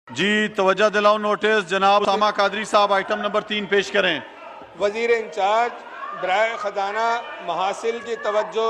جی توجہ دلاؤ نوٹس جناب اسامہ قادری صاحب آئٹم نمبر 3 پیش کریں۔ وزیر انچارج برائے خزانہ محاصل کی توجہ۔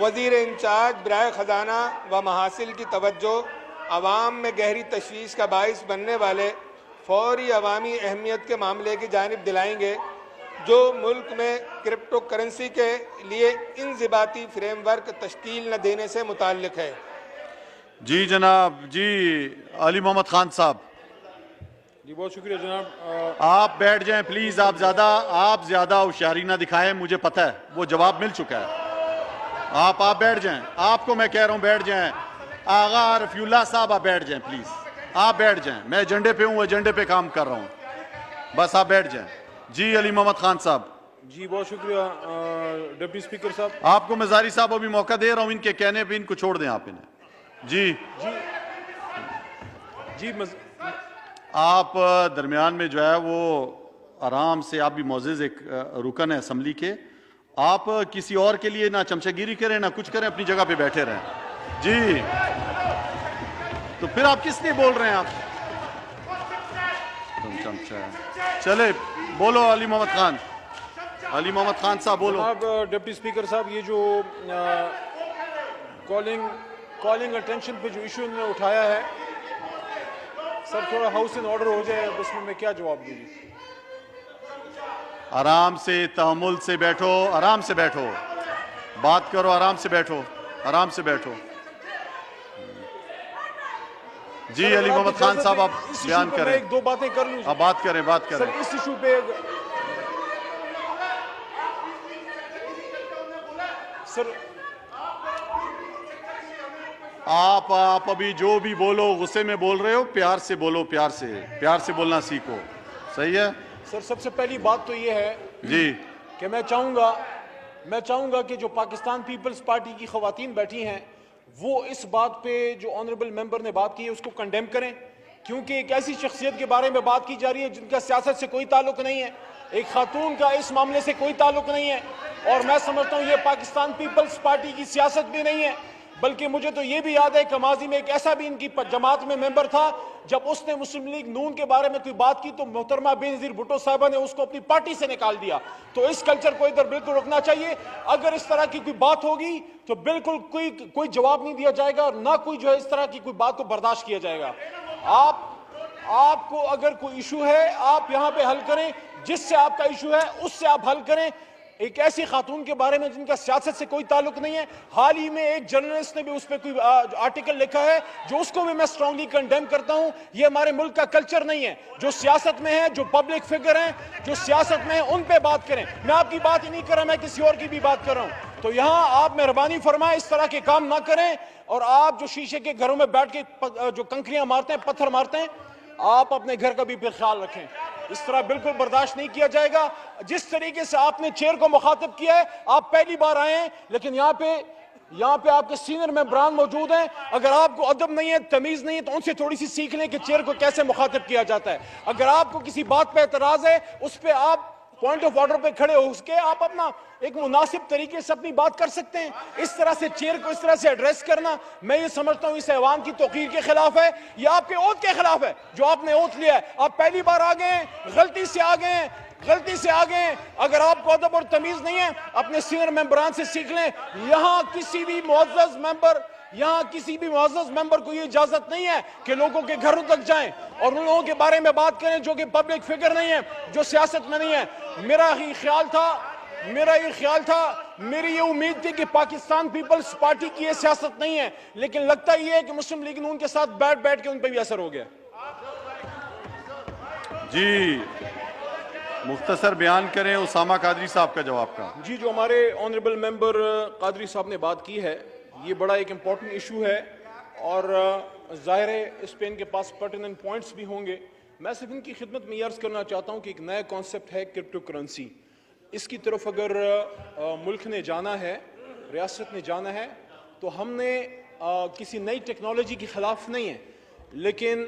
وزیر انچارج برائے خزانہ و محاصل کی توجہ عوام میں گہری تشویش کا باعث بننے والے فوری عوامی اہمیت کے معاملے کی جانب دلائیں گے جو ملک میں کرپٹو کرنسی کے لیے انضباطی فریم ورک تشکیل نہ دینے سے متعلق ہے۔ جی جناب، جی علی محمد خان صاحب جی بہت شکریہ جناب۔ آپ بیٹھ جائیں پلیز، آپ زیادہ ہوشیاری نہ دکھائیں، مجھے پتہ ہے وہ جواب مل چکا ہے۔ آپ بیٹھ جائیں، آپ کو میں کہہ رہا ہوں بیٹھ جائیں۔ آغا رفیع اللہ صاحب آپ بیٹھ جائیں پلیز، آپ بیٹھ جائیں، میں ایجنڈے پہ ہوں، ایجنڈے پہ کام کر رہا ہوں، بس آپ بیٹھ جائیں۔ جی علی محمد خان صاحب۔ جی بہت شکریہ ڈپٹی اسپیکر صاحب۔ آپ کو مزاری صاحب ابھی موقع دے رہا ہوں، ان کے کہنے پہ ان کو چھوڑ دیں آپ انہیں۔ جی آپ درمیان میں جو ہے وہ آرام سے، آپ بھی معزز ایک رکن ہے اسمبلی کے، آپ کسی اور کے لیے نہ چمچہ گیری کریں نہ کچھ کریں، اپنی جگہ پہ بیٹھے رہیں۔ جی تو پھر آپ کس لیے بول رہے ہیں؟ آپ تم چمچہ ہے، چلے بولو علی محمد خان۔ علی محمد خان صاحب بولو۔ جناب ڈپٹی اسپیکر صاحب، یہ جو کالنگ اٹینشن پہ جو ایشو انہوں نے اٹھایا ہے، سر تھوڑا ہاؤس ان آرڈر ہو جائے، اس میں کیا جواب دوں گی؟ آرام سے، تحمل سے بیٹھو، آرام سے بیٹھو، بات کرو، آرام سے بیٹھو، آرام سے بیٹھو۔ جی علی محمد خان صاحب آپ بیان کریں۔ ایک دو باتیں کر لوں۔ آپ بات کریں، بات کریں۔ سر اس ایشو پہ سر آپ ابھی جو بھی بولو، غصے میں بول رہے ہو، پیار سے بولو، پیار سے بولنا سیکھو، صحیح ہے؟ سر سب سے پہلی بات تو یہ ہے جی کہ میں چاہوں گا کہ جو پاکستان پیپلز پارٹی کی خواتین بیٹھی ہیں وہ اس بات پہ جو آنریبل ممبر نے بات کی ہے اس کو کنڈیم کریں، کیونکہ ایک ایسی شخصیت کے بارے میں بات کی جا رہی ہے جن کا سیاست سے کوئی تعلق نہیں ہے، ایک خاتون کا اس معاملے سے کوئی تعلق نہیں ہے، اور میں سمجھتا ہوں یہ پاکستان پیپلز پارٹی کی سیاست بھی نہیں ہے، بلکہ مجھے تو یہ بھی یاد ہے کہ ماضی میں ایک ایسا بھی ان کی جماعت میں ممبر تھا، جب اس نے مسلم لیگ نون کے بارے میں کوئی بات کی تو محترمہ بینظیر بھٹو صاحبہ نے اس کو اپنی پارٹی سے نکال دیا۔ تو اس کلچر کو ادھر بالکل رکنا چاہیے۔ اگر اس طرح کی کوئی بات ہوگی تو بالکل کوئی جواب نہیں دیا جائے گا، اور نہ کوئی جو ہے اس طرح کی کوئی بات کو برداشت کیا جائے گا۔ آپ کو اگر کوئی ایشو ہے آپ یہاں پہ حل کریں، جس سے آپ کا ایشو ہے اس سے آپ حل کریں۔ ایک ایسی خاتون کے بارے میں جن کا سیاست سے کوئی تعلق نہیں ہے، حال ہی میں ایک جرنلسٹ نے بھی اس پہ کوئی آرٹیکل لکھا ہے جو اس کو بھی میں سٹرونگلی کنڈیم کرتا ہوں۔ یہ ہمارے ملک کا کلچر نہیں ہے۔ جو سیاست میں ہے، جو پبلک فگر ہیں، جو سیاست میں ہیں، ان پہ بات کریں۔ میں آپ کی بات ہی نہیں کر رہا، میں کسی اور کی بھی بات کر رہا ہوں۔ تو یہاں آپ مہربانی فرمائیں اس طرح کے کام نہ کریں، اور آپ جو شیشے کے گھروں میں بیٹھ کے جو کنکریاں مارتے ہیں، پتھر مارتے ہیں، آپ اپنے گھر کا بھی پھر خیال رکھیں۔ اس طرح بالکل برداشت نہیں کیا جائے گا۔ جس طریقے سے آپ نے چیئر کو مخاطب کیا ہے، آپ پہلی بار آئے ہیں، لیکن یہاں پہ آپ کے سینئر ممبران موجود ہیں، اگر آپ کو ادب نہیں ہے، تمیز نہیں ہے، تو ان سے تھوڑی سی سیکھ لیں کہ چیئر کو کیسے مخاطب کیا جاتا ہے۔ اگر آپ کو کسی بات پہ اعتراض ہے، اس پہ آپ پوائنٹ آف آرڈر پہ کھڑے ہو کے آپ اپنا ایک مناسب طریقے سے اپنی بات کر سکتے ہیں۔ اس طرح سے چیئر کو اس طرح سے ایڈریس کرنا، میں یہ سمجھتا ہوں اس ایوان کی توقیر کے خلاف ہے، یا آپ کے عہد کے خلاف ہے جو آپ نے عہد لیا ہے۔ آپ پہلی بار آ گئے ہیں، غلطی سے آ گئے ہیں۔ اگر آپ کو ادب اور تمیز نہیں ہے، اپنے سینئر ممبران سے سیکھ لیں۔ یہاں کسی بھی معزز ممبر کو یہ اجازت نہیں ہے کہ لوگوں کے گھروں تک جائیں اور ان لوگوں کے بارے میں بات کریں جو کہ پبلک فگر نہیں ہے، جو سیاست میں نہیں ہے۔ میرا یہ خیال تھا، میری یہ امید تھی کہ پاکستان پیپلز پارٹی کی یہ سیاست نہیں ہے، لیکن لگتا یہ ہے کہ مسلم لیگ نون کے ساتھ بیٹھ کے ان پہ بھی اثر ہو گیا۔ جی مختصر بیان کریں اسامہ قادری صاحب کا جواب کا۔ جی جو ہمارے آنریبل ممبر قادری صاحب نے بات کی ہے، یہ بڑا ایک امپورٹنٹ ایشو ہے، اور ظاہر ہے اس پہ ان کے پاس پرٹیننٹ پوائنٹس بھی ہوں گے۔ میں صرف ان کی خدمت میں یہ عرض کرنا چاہتا ہوں کہ ایک نیا کانسیپٹ ہے کرپٹو کرنسی۔ اس کی طرف اگر ملک نے جانا ہے، ریاست نے جانا ہے، تو ہم نے کسی نئی ٹیکنالوجی کے خلاف نہیں ہے، لیکن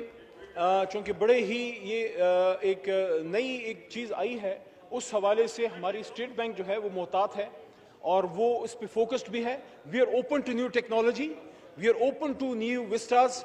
چونکہ بڑے ہی یہ ایک نئی چیز آئی ہے، اس حوالے سے ہماری اسٹیٹ بینک جو ہے وہ محتاط ہے، اور وہ اس پہ فوکسڈ بھی ہے۔ We are open to new technology, we are open to new vistas,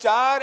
4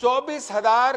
24,000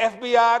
FBR,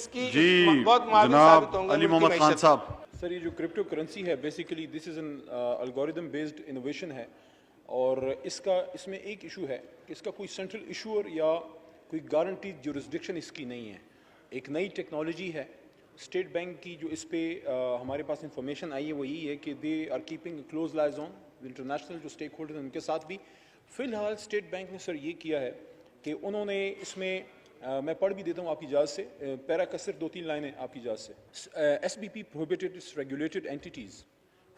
اس کی جی بہت معاون ثابت ہوں جناب گے علی ملک کی محمد خان معیشت صاحب. سر یہ جو کرپٹو کرنسی ہے basically this is an algorithm based innovation ہے اور اس میں ایک ایشو ہے کہ اس کا کوئی سینٹرل ایشور یا کوئی گارنٹیڈ جورسڈکشن اس کی نہیں ہے. ایک نئی ٹیکنالوجی ہے. اسٹیٹ بینک کی جو اس پہ ہمارے پاس انفارمیشن آئی ہے وہ یہی ہے کہ they are keeping close eyes on international جو اسٹیک ہولڈر ہیں ان کے ساتھ بھی. فی الحال اسٹیٹ بینک نے سر یہ کیا ہے کہ انہوں نے اس میں میں پڑھ بھی دیتا ہوں آپ کی اجازت سے پیرا کا صرف 2-3 لائنیں آپ کی اجازت سے. S B P prohibited its regulated entities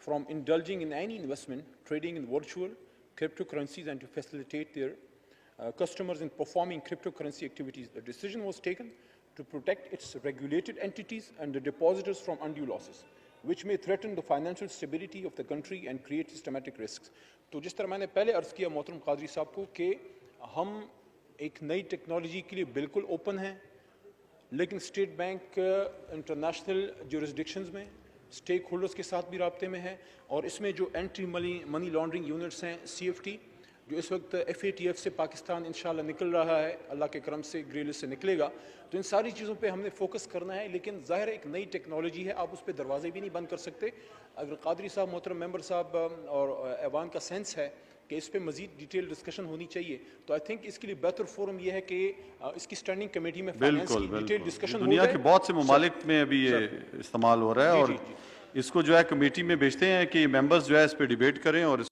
from indulging in any investment, trading in virtual cryptocurrencies and to facilitate their customers in performing cryptocurrency activities. The decision was taken to protect its regulated entities and the depositors from undue losses, which may threaten the financial stability of the country and create systematic risks. تو جس طرح میں نے پہلے عرض کیا محترم قادری صاحب کو کہ ہم ایک نئی ٹیکنالوجی کے لیے بالکل اوپن ہیں لیکن اسٹیٹ بینک انٹرنیشنل جورسڈکشنز میں اسٹیک ہولڈرز کے ساتھ بھی رابطے میں ہے اور اس میں جو اینٹی منی لانڈرنگ یونٹس ہیں CFT جو اس وقت FATF سے پاکستان انشاءاللہ نکل رہا ہے, اللہ کے کرم سے گرے لسٹ سے نکلے گا, تو ان ساری چیزوں پہ ہم نے فوکس کرنا ہے. لیکن ظاہر ایک نئی ٹیکنالوجی ہے, آپ اس پہ دروازے بھی نہیں بند کر سکتے. اگر قادری صاحب محترم ممبر صاحب اور ایوان کا سینس ہے کہ اس پہ مزید ڈیٹیل ڈسکشن ہونی چاہیے تو آئی تھنک اس کے لیے بہتر فورم یہ ہے کہ اس کی اسٹینڈنگ کمیٹی میں فائنانس کی ڈیٹیل ڈسکشن ہو دنیا جائے. کے بہت سے ممالک میں ابھی یہ استعمال ہو رہا ہے اور اس کو جو ہے کمیٹی میں بھیجتے ہیں کہ ممبرز جو ہے اس پہ ڈیبیٹ کریں اور